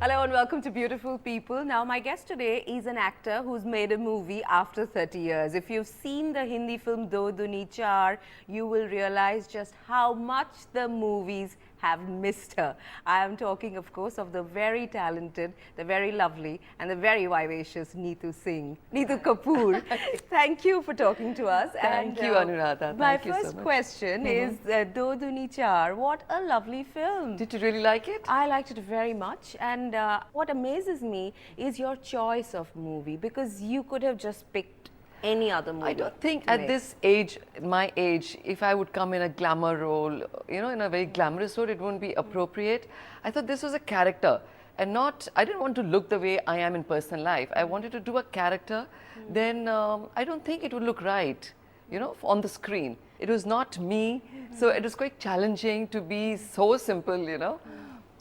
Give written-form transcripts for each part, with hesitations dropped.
Hello and welcome to Beautiful People. Now my guest today is an actor who's made a movie after 30 years. If you've seen the Hindi film Do Duni Char, you will realize just how much the movies have missed her. I am talking, of course, of the very talented, the very lovely and the very vivacious Neetu Singh, Neetu Kapoor. Thank you for talking to us. Thank you, Anuradha. My Thank you first so much. question is Do Duni Char. What a lovely film. Did you really like it? I liked it very much, and what amazes me is your choice of movie, because you could have just picked any other movie. I don't think to at make. this age, my age, if I would come in a glamour role, in a very glamorous role, it wouldn't be appropriate. I thought this was a character and not, I didn't want to look the way I am in personal life. I wanted to do a character, then I don't think it would look right, on the screen. It was not me, so it was quite challenging to be so simple.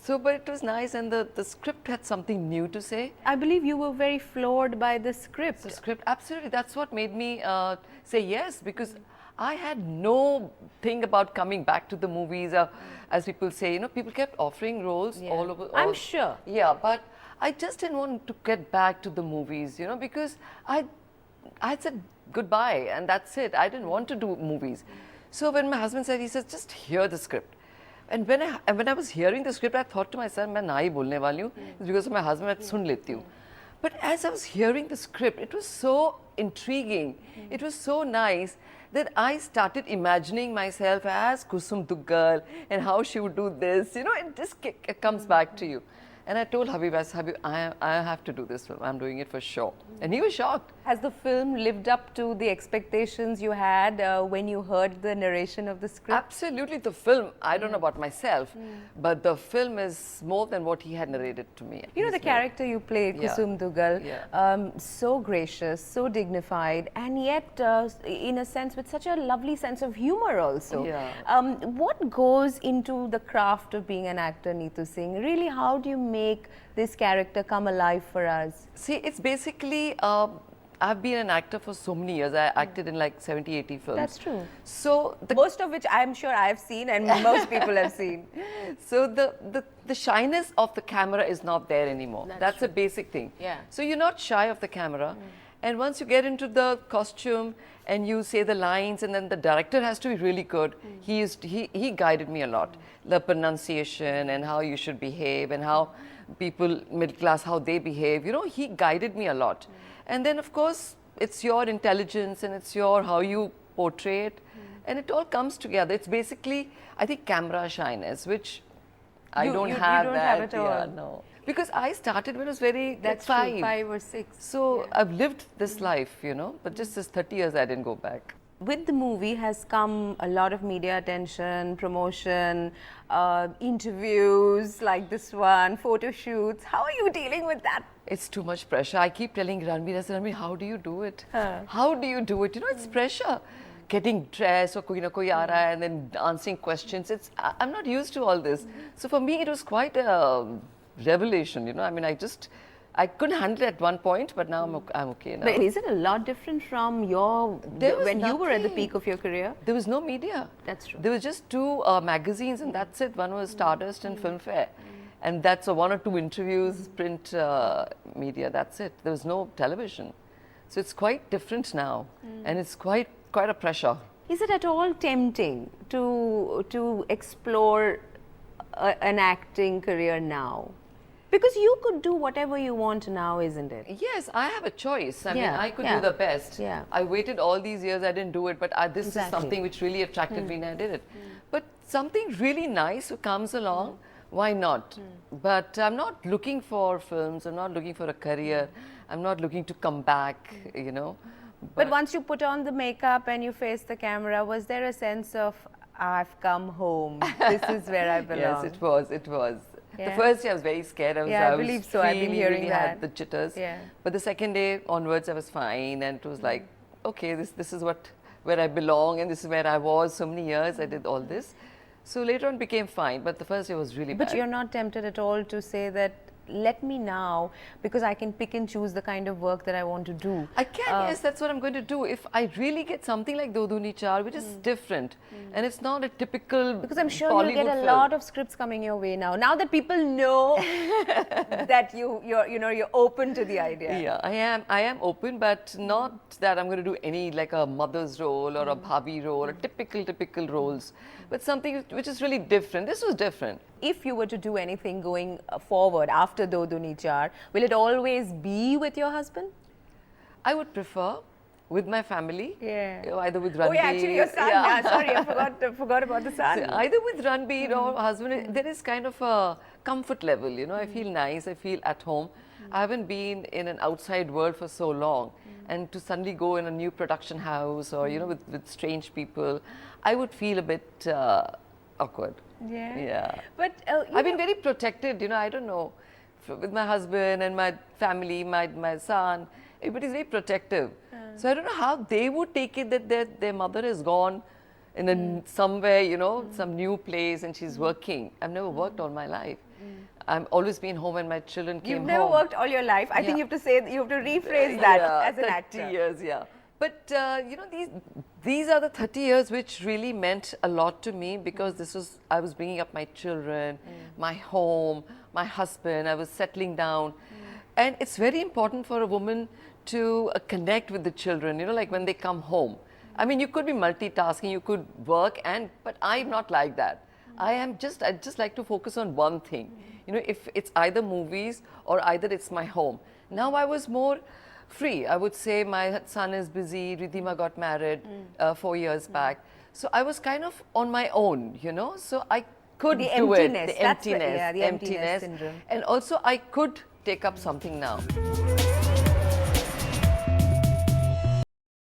So, but it was nice, and the script had something new to say. I believe you were very floored by the script. The script, absolutely. That's what made me say yes, because I had no thing about coming back to the movies. As people say, people kept offering roles all over. I'm sure. Yeah, but I just didn't want to get back to the movies, because I had said goodbye, and that's it. I didn't want to do movies. So when my husband said, he says, just hear the script. And when I was hearing the script, I thought to myself, मैं ना ही बोलने वाली हूँ, because of my husband, मैं सुन लेती हूँ. But as I was hearing the script, it was so intriguing, it was so nice that I started imagining myself as Kusum Duggal and how she would do this. It just comes back to you. And I told Habib, I have to do this film. I'm doing it for sure. And he was shocked. Has the film lived up to the expectations you had when you heard the narration of the script? Absolutely. The film, I don't know about myself, but the film is more than what he had narrated to me. The character you played, Kusum Duggal, so gracious, so dignified, and yet, in a sense, with such a lovely sense of humor also. Yeah. What goes into the craft of being an actor, Neetu Singh? Really, how do you make this character come alive for us? See, it's basically, I've been an actor for so many years. I acted in like 70, 80 films. That's true. So most of which I'm sure I've seen and most people have seen. So the shyness of the camera is not there anymore. That's a basic thing. Yeah. So you're not shy of the camera. And once you get into the costume and you say the lines, and then the director has to be really good. He guided me a lot. The pronunciation and how you should behave and how people, middle class, how they behave. He guided me a lot. And then, of course, it's your intelligence and it's how you portray it. And it all comes together. It's basically, I think, camera shyness, which I don't have. You don't that. have it all. Yeah, no. Because I started when I was very, That's five. true, 5 or 6. So I've lived this life, but just this 30 years I didn't go back. With the movie has come a lot of media attention, promotion, interviews like this one, photo shoots. How are you dealing with that? It's too much pressure. I keep telling Ranveer, I said, Ranveer, how do you do it? How do you do it? It's pressure. Getting dressed or koi na koi aa raha hai, and then answering questions. I'm not used to all this. So for me, it was quite a revelation, I couldn't handle it at one point, but now I'm okay now. But is it a lot different from when you were at the peak of your career? There was no media. That's true. There was just 2 magazines, and that's it. One was Stardust and Filmfare. And that's 1 or 2 interviews, print media, that's it. There was no television. So it's quite different now, and it's quite a pressure. Is it at all tempting to explore an acting career now? Because you could do whatever you want now, isn't it? Yes, I have a choice. I mean, I could do the best. Yeah. I waited all these years, I didn't do it, but this is something which really attracted me and I did it. But something really nice comes along, why not? But I'm not looking for films, I'm not looking for a career, I'm not looking to come back, But once you put on the makeup and you face the camera, was there a sense of, I've come home, this is where I belong? Yes, it was. The first day I was very scared. I believe so. I've been hearing that. Had the jitters. Yeah. But the second day onwards, I was fine, and it was like, okay, this is where I belong, and this is where I was so many years. I did all this. So later on, it became fine. But the first day was really bad. But you're not tempted at all to say that, let me now, because I can pick and choose the kind of work that I want to do. I can, yes, that's what I'm going to do. If I really get something like Do Duni Char, which is different, and it's not a typical Because I'm sure Bollywood you'll get a film. lot of scripts coming your way now. Now that people know that you're open to the idea. Yeah, I am open, but not that I'm going to do any like a mother's role or a bhabi role or typical roles, but something which is really different. This was different. If you were to do anything going forward after Do Duni Char, will it always be with your husband? I would prefer with my family. Yeah. You know, either with Ranbir. Oh yeah, actually your son. Yeah. Sorry, I forgot about the son. So either with Ranbir or husband, there is kind of a comfort level, you know. I feel nice, I feel at home. I haven't been in an outside world for so long, and to suddenly go in a new production house or, you know, with strange people, I would feel a bit awkward. Yeah. Yeah. But I've been very protected, you know, I don't know, with my husband and my family, my son, everybody's very protective. So I don't know how they would take it that their mother is gone in somewhere, you know, some new place and she's working. I've never worked all my life. I've always been home when my children came home. You've never worked all your life. I think you have to rephrase that as an 30 actor. years, yeah. But you know, these are the 30 years which really meant a lot to me, because I was bringing up my children, my home, my husband. I was settling down, and it's very important for a woman to connect with the children. You know, like when they come home. I mean, you could be multitasking, you could work, but I'm not like that. I just like to focus on one thing. You know, if it's either movies or either it's my home. Now I was more free. I would say my son is busy. Ridhima got married 4 years back. So I was kind of on my own, you know. So I could The do it. emptiness. The That's emptiness. the emptiness syndrome. And also I could take up something now.